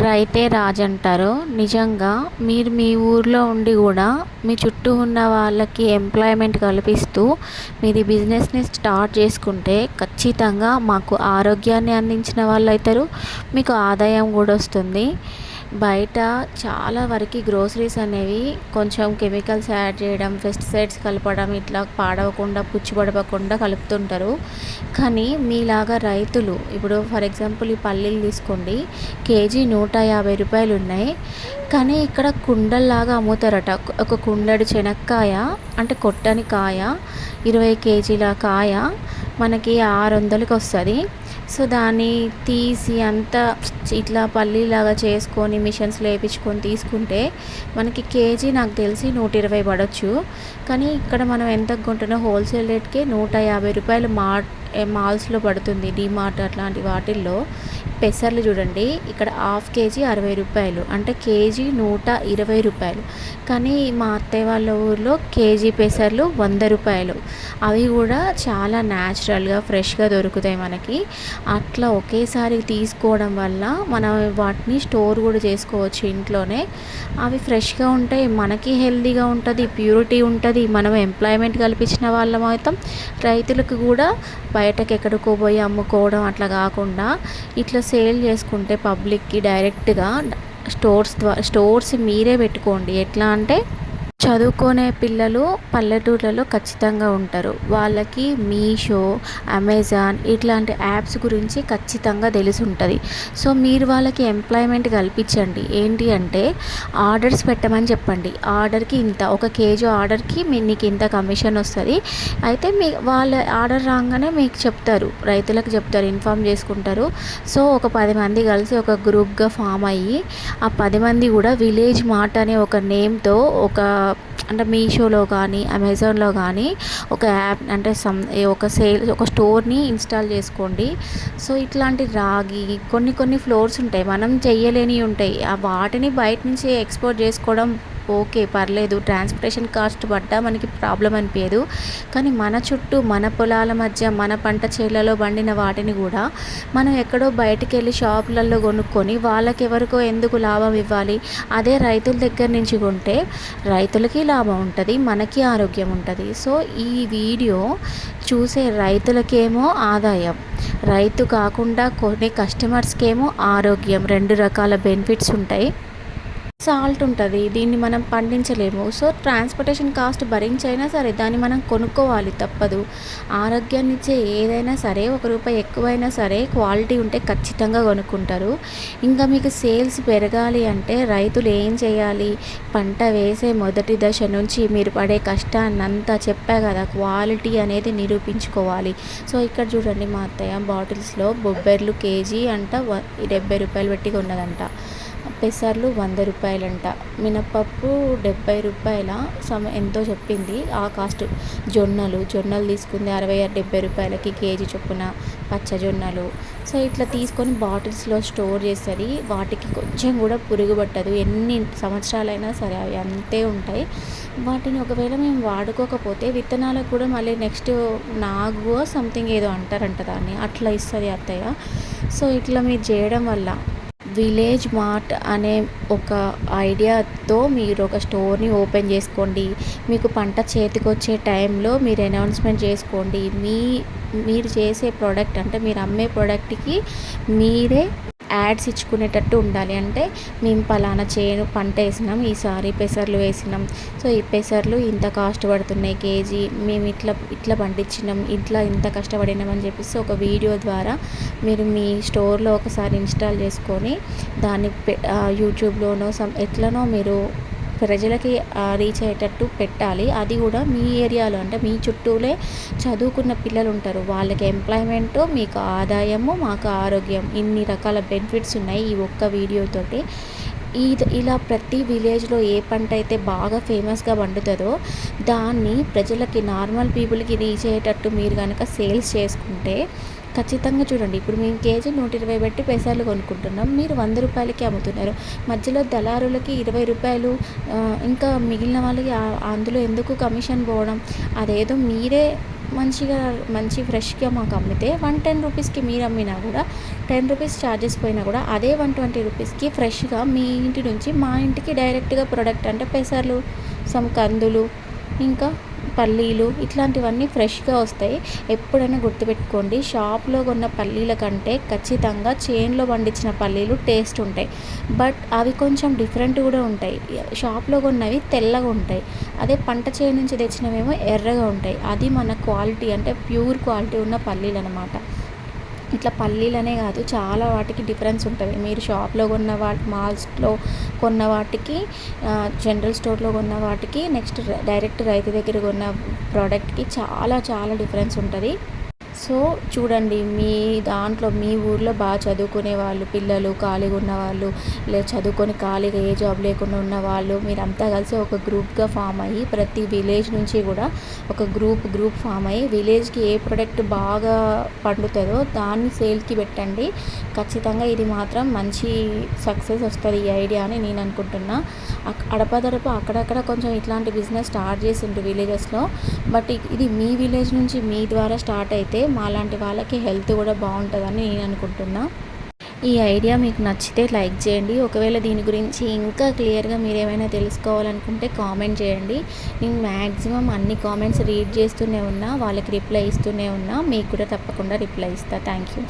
రైతే రాజంటారు. నిజంగా మీరు మీ ఊర్లో ఉండి కూడా మీ చుట్టూ ఉన్న వాళ్ళకి ఎంప్లాయ్మెంట్ కల్పిస్తూ మీరు ఈ బిజినెస్ని స్టార్ట్ చేసుకుంటే ఖచ్చితంగా మాకు ఆరోగ్యాన్ని అందించిన వాళ్ళు అవుతారు, మీకు ఆదాయం కూడా వస్తుంది. బయట చాలా వరకు గ్రోసరీస్ అనేవి కొంచెం కెమికల్స్ యాడ్ చేయడం, పెస్టిసైడ్స్ కలపడం, ఇట్లా పాడవకుండా పుచ్చిపడవకుండా కలుపుతుంటారు. కానీ మీలాగా రైతులు ఇప్పుడు ఫర్ ఎగ్జాంపుల్ ఈ పల్లీలు తీసుకోండి, కేజీ 150 రూపాయలు ఉన్నాయి. కానీ ఇక్కడ కుండల్లాగా అమ్ముతారట. ఒక కుండడి చెనక్కాయ అంటే కొట్టని కాయ 20 కేజీల కాయ మనకి 600కి వస్తుంది. సో దాన్ని తీసి అంతా ఇట్లా పల్లీలాగా చేసుకొని మిషన్స్లో వేయించుకొని తీసుకుంటే మనకి కేజీ నాకు తెలిసి 120 పడవచ్చు. కానీ ఇక్కడ మనం ఎంతకు కొంటున్నాం హోల్సేల్ రేట్కే 150 రూపాయలు మాల్స్లో పడుతుంది, డిమార్ట్ అట్లాంటి వాటిల్లో. పెసర్లు చూడండి, ఇక్కడ హాఫ్ కేజీ 60 రూపాయలు, అంటే కేజీ 120 రూపాయలు. కానీ మా అత్తయ్య వాళ్ళ ఊర్లో కేజీ పెసర్లు 100 రూపాయలు. అవి కూడా చాలా న్యాచురల్గా ఫ్రెష్గా దొరుకుతాయి మనకి. అట్లా ఒకేసారి తీసుకోవడం వల్ల మనం వాటిని స్టోర్ కూడా చేసుకోవచ్చు ఇంట్లోనే. అవి ఫ్రెష్గా ఉంటాయి, మనకి హెల్తీగా ఉంటుంది, ప్యూరిటీ ఉంటుంది, మనం ఎంప్లాయ్మెంట్ కల్పించిన వాళ్ళం అవుతాం. రైతులకు కూడా బయటకు ఎక్కడికో పోయి అమ్ముకోవడం అట్లా కాకుండా ఇట్లా సేల్ చేసుకుంటే పబ్లిక్కి డైరెక్ట్గా స్టోర్స్ మీరే పెట్టుకోండి. ఎట్లా అంటే చదువుకునే పిల్లలు పల్లెటూర్లలో ఖచ్చితంగా ఉంటారు. వాళ్ళకి మీషో, అమెజాన్ ఇట్లాంటి యాప్స్ గురించి ఖచ్చితంగా తెలిసి ఉంటుంది. సో మీరు వాళ్ళకి ఎంప్లాయ్మెంట్ కల్పించండి. ఏంటి అంటే ఆర్డర్స్ పెట్టమని చెప్పండి. ఆర్డర్కి ఇంత, ఒక కేజీ ఆర్డర్కి నీకు ఇంత కమిషన్ వస్తుంది. అయితే వాళ్ళ ఆర్డర్ రాగానే మీకు చెప్తారు, రైతులకు చెప్తారు, ఇన్ఫామ్ చేసుకుంటారు. సో ఒక 10 మంది కలిసి ఒక గ్రూప్గా ఫామ్ అయ్యి ఆ 10 మంది కూడా విలేజ్ మార్ట్ అనే ఒక నేమ్తో అంటే మీషోలో కానీ అమెజాన్లో కానీ ఒక యాప్ అంటే ఒక స్టోర్ని ఇన్స్టాల్ చేసుకోండి. సో ఇట్లాంటి రాగి కొన్ని ఫ్లోర్స్ ఉంటాయి, మనం చెయ్యలేనివి ఉంటాయి. వాటిని బయట నుంచి ఎక్స్పోర్ట్ చేసుకోవడం ఓకే, పర్లేదు, ట్రాన్స్పోర్టేషన్ కాస్ట్ పడ్డా మనకి ప్రాబ్లం అనిపించదు. కానీ మన చుట్టూ మన పొలాల మధ్య మన పంట చేలలో పండిన వాటిని కూడా మనం ఎక్కడో బయటికి వెళ్ళి షాపులలో కొనుక్కొని వాళ్ళకి ఎవరికో ఎందుకు లాభం ఇవ్వాలి? అదే రైతుల దగ్గర నుంచి కొంటే రైతులకి లాభం ఉంటుంది, మనకి ఆరోగ్యం ఉంటుంది. సో ఈ వీడియో చూసే రైతులకేమో ఆదాయం, రైతు కాకుండా కొనే కస్టమర్స్కేమో ఆరోగ్యం, 2 రకాల బెనిఫిట్స్ ఉంటాయి. సాల్ట్ ఉంటుంది, దీన్ని మనం పండించలేము. సో ట్రాన్స్పోర్టేషన్ కాస్ట్ భరించైనా సరే దాన్ని మనం కొనుక్కోవాలి, తప్పదు. ఆరోగ్యాన్ని ఇచ్చే ఏదైనా సరే ₹1 ఎక్కువైనా సరే క్వాలిటీ ఉంటే ఖచ్చితంగా కొనుక్కుంటారు. ఇంకా మీకు సేల్స్ పెరగాలి అంటే రైతులు ఏం చేయాలి? పంట వేసే మొదటి దశ నుంచి మీరు పడే కష్టాన్నంతా చెప్పా కదా, క్వాలిటీ అనేది నిరూపించుకోవాలి. సో ఇక్కడ చూడండి, మా అత్తయ్య బాటిల్స్లో బొబ్బెర్లు కేజీ అంట 70 రూపాయలు పెట్టి కొన్నదంట. పెసర్లు 100 రూపాయలంట, మినపప్పు 70 రూపాయల ఎంతో చెప్పింది ఆ కాస్ట్. జొన్నలు తీసుకుంది 60-70 రూపాయలకి కేజీ చొప్పున, పచ్చజొన్నలు. సో ఇట్లా తీసుకొని బాటిల్స్లో స్టోర్ చేస్తుంది. వాటికి కొంచెం కూడా పురుగు పట్టదు, ఎన్ని సంవత్సరాలైనా సరే అవి అంతే ఉంటాయి. వాటిని ఒకవేళ మేము వాడుకోకపోతే విత్తనాలకు కూడా మళ్ళీ నెక్స్ట్ నాగు సంథింగ్ ఏదో అంటారంట దాన్ని, అట్లా ఇస్తుంది అత్తయ్య. సో ఇట్లా మీరు చేయడం వల్ల విలేజ్ మార్ట్ అనే ఒక ఐడియాతో మీరు ఒక స్టోర్ని ఓపెన్ చేసుకోండి. మీకు పంట చేతికొచ్చే టైంలో మీరు అనౌన్స్మెంట్ చేసుకోండి. మీరు చేసే ప్రోడక్ట్ అంటే మీరు అమ్మే ప్రోడక్ట్కి మీరే యాడ్స్ ఇచ్చుకునేటట్టు ఉండాలి. అంటే మేము పలానా పంట వేసినాం, ఈసారి పెసర్లు వేసినాం, సో ఈ పెసర్లు ఇంత కాస్ట్ పడుతున్నాయి కేజీ, మేము ఇట్లా పండించినాం, ఇంత కష్టపడినామని చెప్పేసి ఒక వీడియో ద్వారా మీరు మీ స్టోర్లో ఒకసారి ఇన్స్టాల్ చేసుకొని దాన్ని యూట్యూబ్లోనో ఎట్లనో మీరు ప్రజలకి రీచ్ అయ్యేటట్టు పెట్టాలి. అది కూడా మీ ఏరియాలో, అంటే మీ చుట్టూలే చదువుకున్న పిల్లలు ఉంటారు, వాళ్ళకి ఎంప్లాయ్మెంట్, మీకు ఆదాయము, మాకు ఆరోగ్యం, ఇన్ని రకాల బెనిఫిట్స్ ఉన్నాయి ఈ ఒక్క వీడియోతోటి. ఇలా ప్రతి విలేజ్లో ఏ పంట అయితే బాగా ఫేమస్గా పండుతుందో దాన్ని ప్రజలకి, నార్మల్ పీపుల్కి రీచ్ అయ్యేటట్టు మీరు కనుక సేల్స్ చేసుకుంటే ఖచ్చితంగా చూడండి. ఇప్పుడు మేము కేజీ 120 పెట్టి పెసర్లు కొనుక్కుంటున్నాం, మీరు 100 రూపాయలకి అమ్ముతున్నారు. మధ్యలో దళారులకి 20 రూపాయలు, ఇంకా మిగిలిన వాళ్ళకి అందులో ఎందుకు కమిషన్ పోవడం? అదేదో మీరే మంచి ఫ్రెష్గా మాకు అమ్మితే 110 రూపీస్కి మీరు అమ్మినా కూడా రూపీస్ ఛార్జెస్ పోయినా కూడా అదే 120 రూపీస్కి ఫ్రెష్గా మీ ఇంటి నుంచి మా ఇంటికి డైరెక్ట్గా ప్రొడక్ట్ అంటే పెసర్లు, సమ్ కందులు, ఇంకా పల్లీలు ఇట్లాంటివన్నీ ఫ్రెష్గా వస్తాయి. ఎప్పుడైనా గుర్తుపెట్టుకోండి, షాప్లో కొన్న పల్లీల కంటే ఖచ్చితంగా చేన్లో పండించిన పల్లీలు టేస్ట్ ఉంటాయి. బట్ అవి కొంచెం డిఫరెంట్ కూడా ఉంటాయి. షాప్లో కొన్నవి తెల్లగా ఉంటాయి, అదే పంట చేను నుంచి తెచ్చినవేమో ఎర్రగా ఉంటాయి. అది మన క్వాలిటీ అంటే ప్యూర్ క్వాలిటీ ఉన్న పల్లీలు అనమాట. ఇట్లా పల్లీలనే కాదు, చాలా వాటికి డిఫరెన్స్ ఉంటుంది. మీరు షాప్లో కొన్న మాల్స్లో కొన్న వాటికి, జనరల్ స్టోర్లో కొన్న వాటికి, నెక్స్ట్ డైరెక్ట్ రైతు దగ్గర కొన్న ప్రోడక్ట్కి చాలా చాలా డిఫరెన్స్ ఉంటుంది. సో చూడండి, మీ దాంట్లో మీ ఊర్లో బాగా చదువుకునే వాళ్ళు, పిల్లలు ఖాళీగా ఉన్నవాళ్ళు, లేదా చదువుకొని ఖాళీగా ఏ జాబ్ లేకుండా ఉన్నవాళ్ళు, మీరంతా కలిసి ఒక గ్రూప్గా ఫామ్ అయ్యి ప్రతి విలేజ్ నుంచి కూడా ఒక గ్రూప్ ఫామ్ అయ్యి విలేజ్కి ఏ ప్రొడక్ట్ బాగా పండుతుందో దాన్ని సేల్కి పెట్టండి. ఖచ్చితంగా ఇది మాత్రం మంచి సక్సెస్ వస్తుంది ఈ ఐడియా అని నేను అనుకుంటున్నా. అడపదడప అక్కడక్కడ కొంచెం ఇట్లాంటి బిజినెస్ స్టార్ట్ చేసిండ్రు విలేజెస్లో. బట్ ఇది మీ విలేజ్ నుంచి మీ ద్వారా స్టార్ట్ అయితే మాలాంటి వాళ్ళకి హెల్త్ కూడా బాగుంటుందని నేను అనుకుంటున్నా. ఈ ఐడియా మీకు నచ్చితే లైక్ చేయండి. ఒకవేళ దీని గురించి ఇంకా క్లియర్గా మీరు ఏమైనా తెలుసుకోవాలనుకుంటే కామెంట్ చేయండి. నేను మ్యాక్సిమం అన్ని కామెంట్స్ రీడ్ చేస్తూనే ఉన్నా, వాళ్ళకి రిప్లై ఇస్తూనే ఉన్నా. మీకు కూడా తప్పకుండా రిప్లై ఇస్తాను. Thank you.